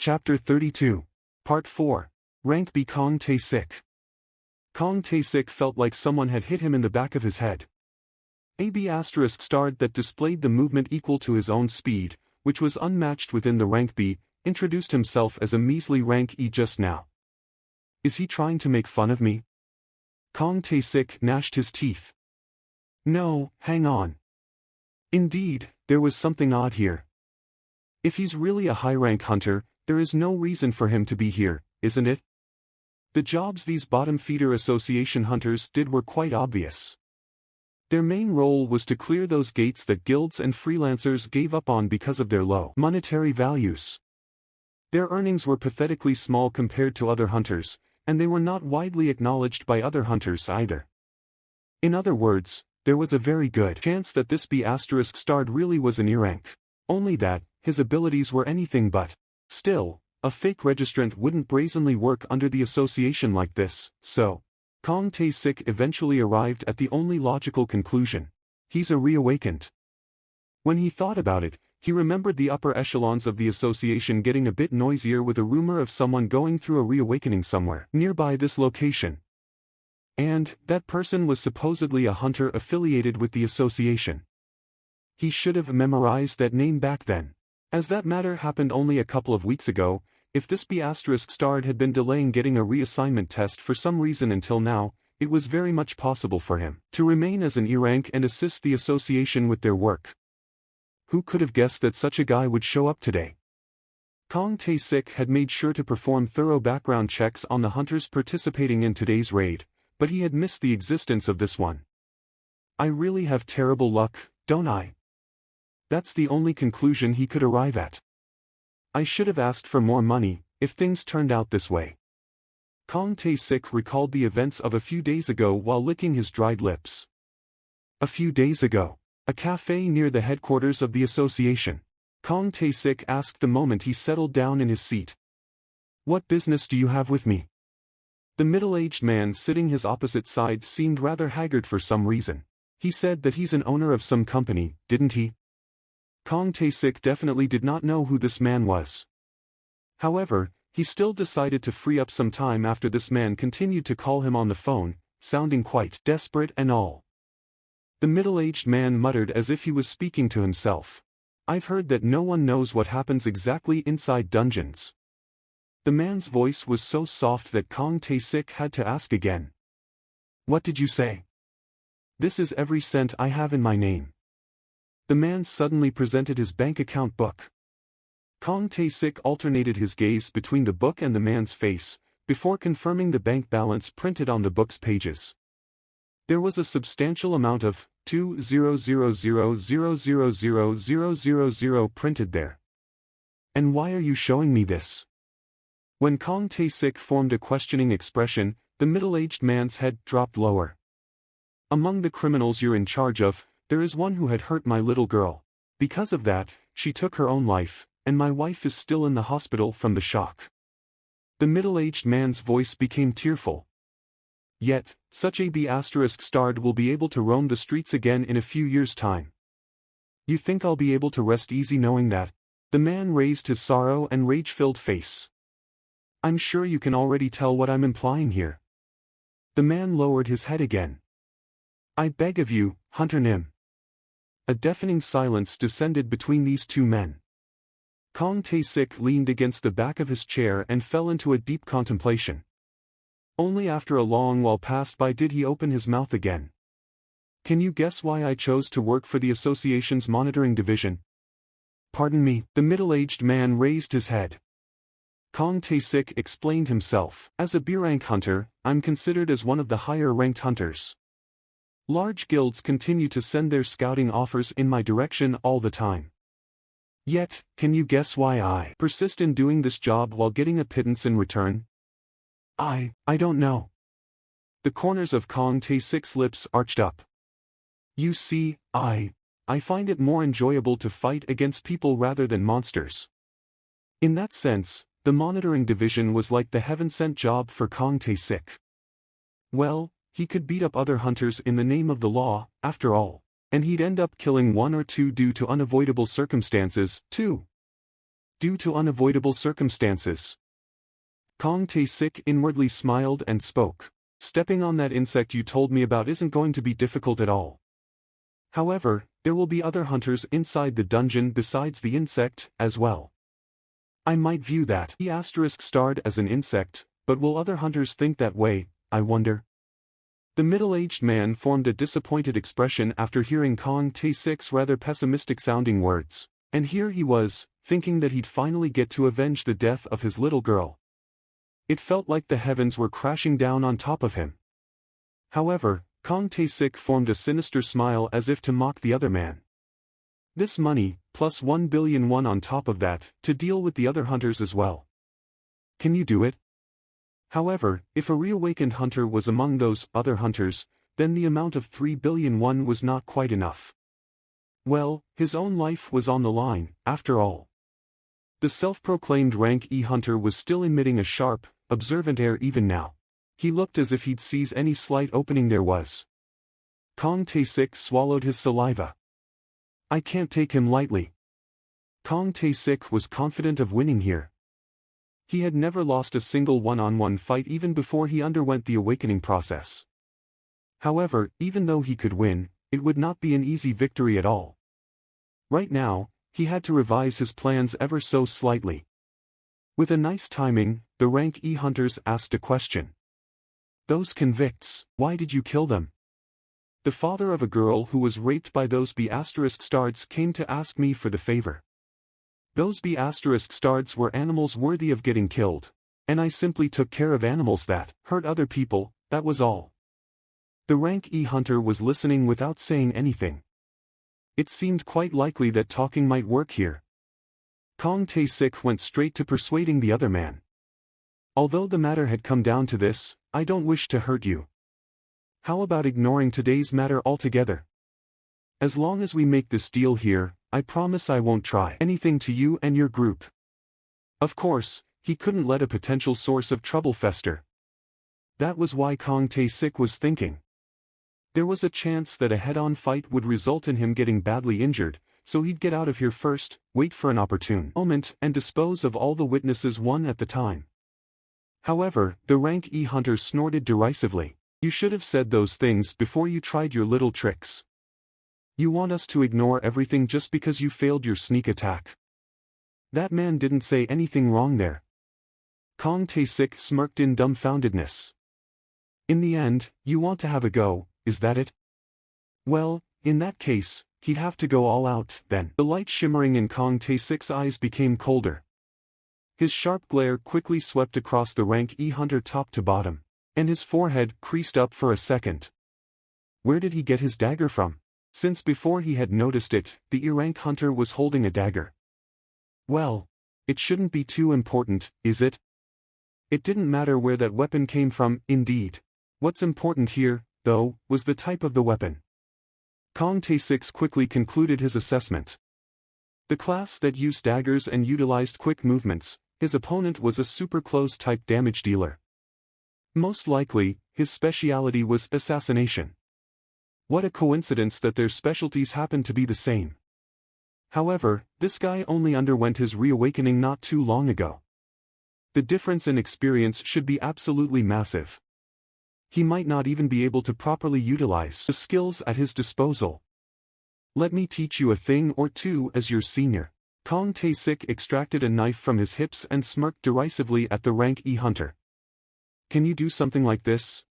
Chapter 32. Part 4. Rank B. Kong Tae-sik. Kong Tae-sik felt like someone had hit him in the back of his head. AB** starred that displayed the movement equal to his own speed, which was unmatched within the rank B, introduced himself as a measly rank E just now. Is he trying to make fun of me? Kong Tae-sik gnashed his teeth. No, hang on. Indeed, there was something odd here. If he's really a high-rank hunter, there is no reason for him to be here, isn't it? The jobs these bottom feeder association hunters did were quite obvious. Their main role was to clear those gates that guilds and freelancers gave up on because of their low monetary values. Their earnings were pathetically small compared to other hunters, and they were not widely acknowledged by other hunters either. In other words, there was a very good chance that this B** starred really was an E rank. Only that, his abilities were anything but. Still, a fake registrant wouldn't brazenly work under the association like this, so Kong Tae-sik eventually arrived at the only logical conclusion. He's a reawakened. When he thought about it, he remembered the upper echelons of the association getting a bit noisier with a rumor of someone going through a reawakening somewhere nearby this location. And that person was supposedly a hunter affiliated with the association. He should have memorized that name back then. As that matter happened only a couple of weeks ago, if this B** starred had been delaying getting a reassignment test for some reason until now, it was very much possible for him to remain as an E rank and assist the association with their work. Who could have guessed that such a guy would show up today? Kong Tae-sik had made sure to perform thorough background checks on the hunters participating in today's raid, but he had missed the existence of this one. I really have terrible luck, don't I? That's the only conclusion he could arrive at. I should have asked for more money, if things turned out this way. Kong Tae-sik recalled the events of a few days ago while licking his dried lips. A few days ago, a cafe near the headquarters of the association. Kong Tae-sik asked the moment he settled down in his seat. What business do you have with me? The middle-aged man sitting his opposite side seemed rather haggard for some reason. He said that he's an owner of some company, didn't he? Kong Tae-sik definitely did not know who this man was. However, he still decided to free up some time after this man continued to call him on the phone, sounding quite desperate and all. The middle-aged man muttered as if he was speaking to himself. I've heard that no one knows what happens exactly inside dungeons. The man's voice was so soft that Kong Tae-sik had to ask again. What did you say? This is every cent I have in my name. The man suddenly presented his bank account book. Kong Tae-sik alternated his gaze between the book and the man's face, before confirming the bank balance printed on the book's pages. There was a substantial amount of 2,000,000,000 printed there. And why are you showing me this? When Kong Tae-sik formed a questioning expression, the middle-aged man's head dropped lower. Among the criminals you're in charge of, there is one who had hurt my little girl. Because of that, she took her own life, and my wife is still in the hospital from the shock. The middle-aged man's voice became tearful. Yet, such a B** starred will be able to roam the streets again in a few years' time. You think I'll be able to rest easy knowing that? The man raised his sorrow and rage-filled face. I'm sure you can already tell what I'm implying here. The man lowered his head again. I beg of you, Hunter Nim. A deafening silence descended between these two men. Kong Tae-sik leaned against the back of his chair and fell into a deep contemplation. Only after a long while passed by did he open his mouth again. Can you guess why I chose to work for the association's monitoring division? Pardon me, the middle-aged man raised his head. Kong Tae-sik explained himself. As a B-rank hunter, I'm considered as one of the higher-ranked hunters. Large guilds continue to send their scouting offers in my direction all the time. Yet, can you guess why I persist in doing this job while getting a pittance in return? I don't know. The corners of Kong Tae-sik's lips arched up. You see, I find it more enjoyable to fight against people rather than monsters. In that sense, the monitoring division was like the heaven-sent job for Kong Tae-sik. Well, he could beat up other hunters in the name of the law, after all, and he'd end up killing one or two due to unavoidable circumstances, too. due to unavoidable circumstances. Kong Tae-sik inwardly smiled and spoke. Stepping on that insect you told me about isn't going to be difficult at all. However, there will be other hunters inside the dungeon besides the insect, as well. I might view that *** as an insect, but will other hunters think that way, I wonder? The middle-aged man formed a disappointed expression after hearing Kong Tae-sik's rather pessimistic-sounding words, and here he was, thinking that he'd finally get to avenge the death of his little girl. It felt like the heavens were crashing down on top of him. However, Kong Tae-sik formed a sinister smile as if to mock the other man. This money, plus 1 billion won on top of that, to deal with the other hunters as well. Can you do it? However, if a reawakened hunter was among those other hunters, then the amount of 3 billion won was not quite enough. Well, his own life was on the line, after all. The self-proclaimed rank E hunter was still emitting a sharp, observant air even now. He looked as if he'd seize any slight opening there was. Kong Tae-sik swallowed his saliva. I can't take him lightly. Kong Tae-sik was confident of winning here. He had never lost a single one-on-one fight even before he underwent the awakening process. However, even though he could win, it would not be an easy victory at all. Right now, he had to revise his plans ever so slightly. With a nice timing, the rank E hunters asked a question. Those convicts, why did you kill them? The father of a girl who was raped by those *** came to ask me for the favor. Those *** were animals worthy of getting killed, and I simply took care of animals that hurt other people, that was all. The rank E hunter was listening without saying anything. It seemed quite likely that talking might work here. Kong Tae-sik went straight to persuading the other man. Although the matter had come down to this, I don't wish to hurt you. How about ignoring today's matter altogether? As long as we make this deal here, I promise I won't try anything to you and your group. Of course, he couldn't let a potential source of trouble fester. That was why Kong Tae-sik was thinking. There was a chance that a head-on fight would result in him getting badly injured, so he'd get out of here first, wait for an opportune moment, and dispose of all the witnesses one at the time. However, the rank E hunter snorted derisively. You should have said those things before you tried your little tricks. You want us to ignore everything just because you failed your sneak attack. That man didn't say anything wrong there. Kong Tae-sik smirked in dumbfoundedness. In the end, you want to have a go, is that it? Well, in that case, he'd have to go all out, then. The light shimmering in Kong Tae-sik's eyes became colder. His sharp glare quickly swept across the rank E hunter top to bottom, and his forehead creased up for a second. Where did he get his dagger from? Since before he had noticed it, the E-rank hunter was holding a dagger. Well, it shouldn't be too important, is it? It didn't matter where that weapon came from, indeed. What's important here, though, was the type of the weapon. Kong Tae-sik quickly concluded his assessment. The class that used daggers and utilized quick movements, his opponent was a super-close type damage dealer. Most likely, his speciality was assassination. What a coincidence that their specialties happened to be the same. However, this guy only underwent his reawakening not too long ago. The difference in experience should be absolutely massive. He might not even be able to properly utilize the skills at his disposal. Let me teach you a thing or two as your senior. Kong Tae-sik extracted a knife from his hips and smirked derisively at the rank E hunter. Can you do something like this?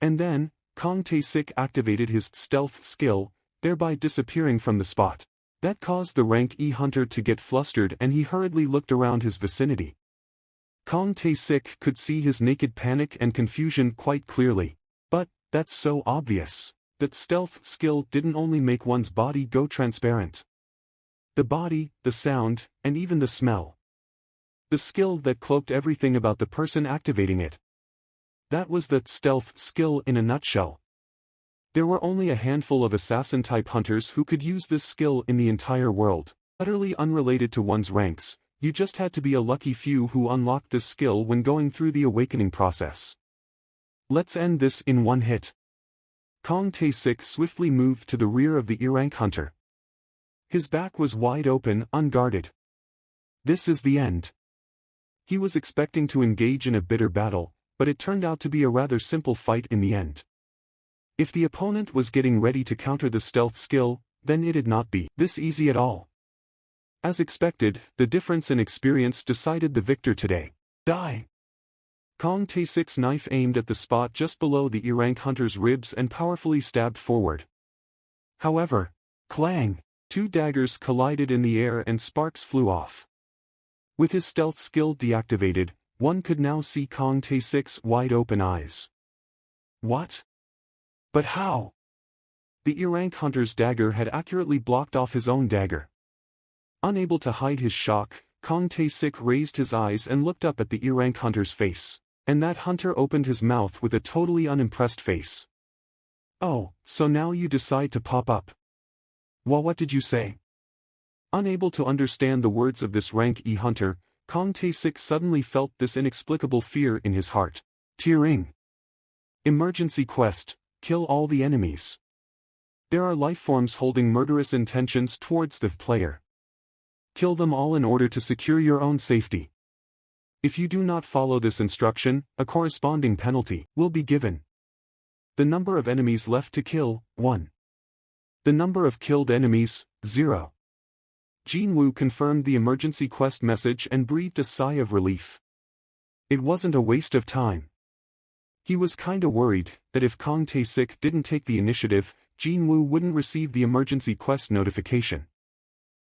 And then, Kong Tae-sik activated his stealth skill, thereby disappearing from the spot. That caused the rank E hunter to get flustered and he hurriedly looked around his vicinity. Kong Tae-sik could see his naked panic and confusion quite clearly. But, that's so obvious. That stealth skill didn't only make one's body go transparent. The body, the sound, and even the smell. The skill that cloaked everything about the person activating it. That was the stealth skill in a nutshell. There were only a handful of assassin-type hunters who could use this skill in the entire world. Utterly unrelated to one's ranks, you just had to be a lucky few who unlocked this skill when going through the awakening process. Let's end this in one hit. Kong Tae-sik swiftly moved to the rear of the E-rank hunter. His back was wide open, unguarded. This is the end. He was expecting to engage in a bitter battle, but it turned out to be a rather simple fight in the end. If the opponent was getting ready to counter the stealth skill, then it'd not be this easy at all. As expected, the difference in experience decided the victor today. Die! Kong Tae-sik's knife aimed at the spot just below the E-rank hunter's ribs and powerfully stabbed forward. However, clang! Two daggers collided in the air and sparks flew off. With his stealth skill deactivated, one could now see Kong Tae-sik's wide-open eyes. What? But how? The E-rank hunter's dagger had accurately blocked off his own dagger. Unable to hide his shock, Kong Tae-sik raised his eyes and looked up at the E-rank hunter's face. And that hunter opened his mouth with a totally unimpressed face. Oh, so now you decide to pop up. Well, what did you say? Unable to understand the words of this rank E hunter, Kong Tae-sik suddenly felt this inexplicable fear in his heart. Tearing. Emergency quest, kill all the enemies. There are lifeforms holding murderous intentions towards the player. Kill them all in order to secure your own safety. If you do not follow this instruction, a corresponding penalty will be given. The number of enemies left to kill, 1. The number of killed enemies, 0. Jin-woo confirmed the emergency quest message and breathed a sigh of relief. It wasn't a waste of time. He was kinda worried that if Kong Tae-sik didn't take the initiative, Jin-woo wouldn't receive the emergency quest notification.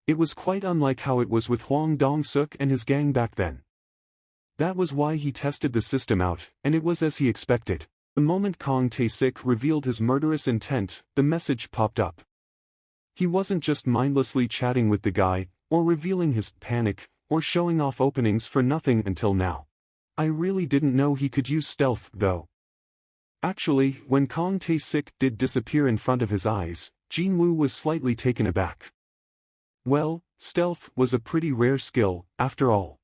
It was quite unlike how it was with Hwang Dong-suk and his gang back then. That was why he tested the system out, and it was as he expected. The moment Kong Tae-sik revealed his murderous intent, the message popped up. He wasn't just mindlessly chatting with the guy, or revealing his panic, or showing off openings for nothing until now. I really didn't know he could use stealth, though. Actually, when Kong Tae-sik did disappear in front of his eyes, Jin-woo was slightly taken aback. Well, stealth was a pretty rare skill, after all.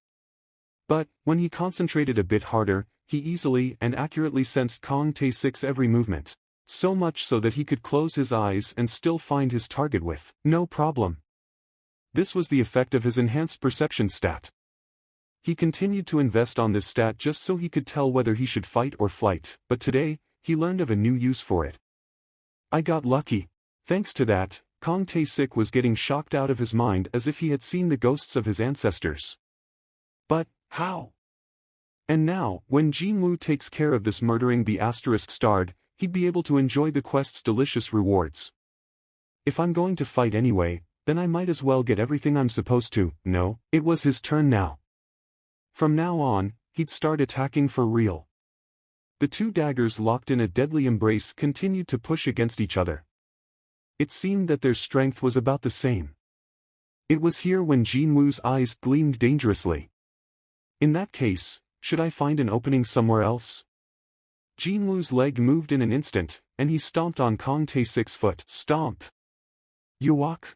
But, when he concentrated a bit harder, he easily and accurately sensed Kong Tae-sik's every movement. So much so that he could close his eyes and still find his target with no problem. This was the effect of his enhanced perception stat. He continued to invest on this stat just so he could tell whether he should fight or flight, but today, he learned of a new use for it. I got lucky. Thanks to that, Kong Tae-sik was getting shocked out of his mind as if he had seen the ghosts of his ancestors. But, how? And now, when Jin-woo takes care of this murdering B*****, he'd be able to enjoy the quest's delicious rewards. If I'm going to fight anyway, then I might as well get everything I'm supposed to. No, it was his turn now. From now on, he'd start attacking for real. The two daggers locked in a deadly embrace continued to push against each other. It seemed that their strength was about the same. It was here when Jin-woo's eyes gleamed dangerously. In that case, should I find an opening somewhere else? Jin-woo's leg moved in an instant, and he stomped on Kong Tae-sik's foot. Stomp! You walk?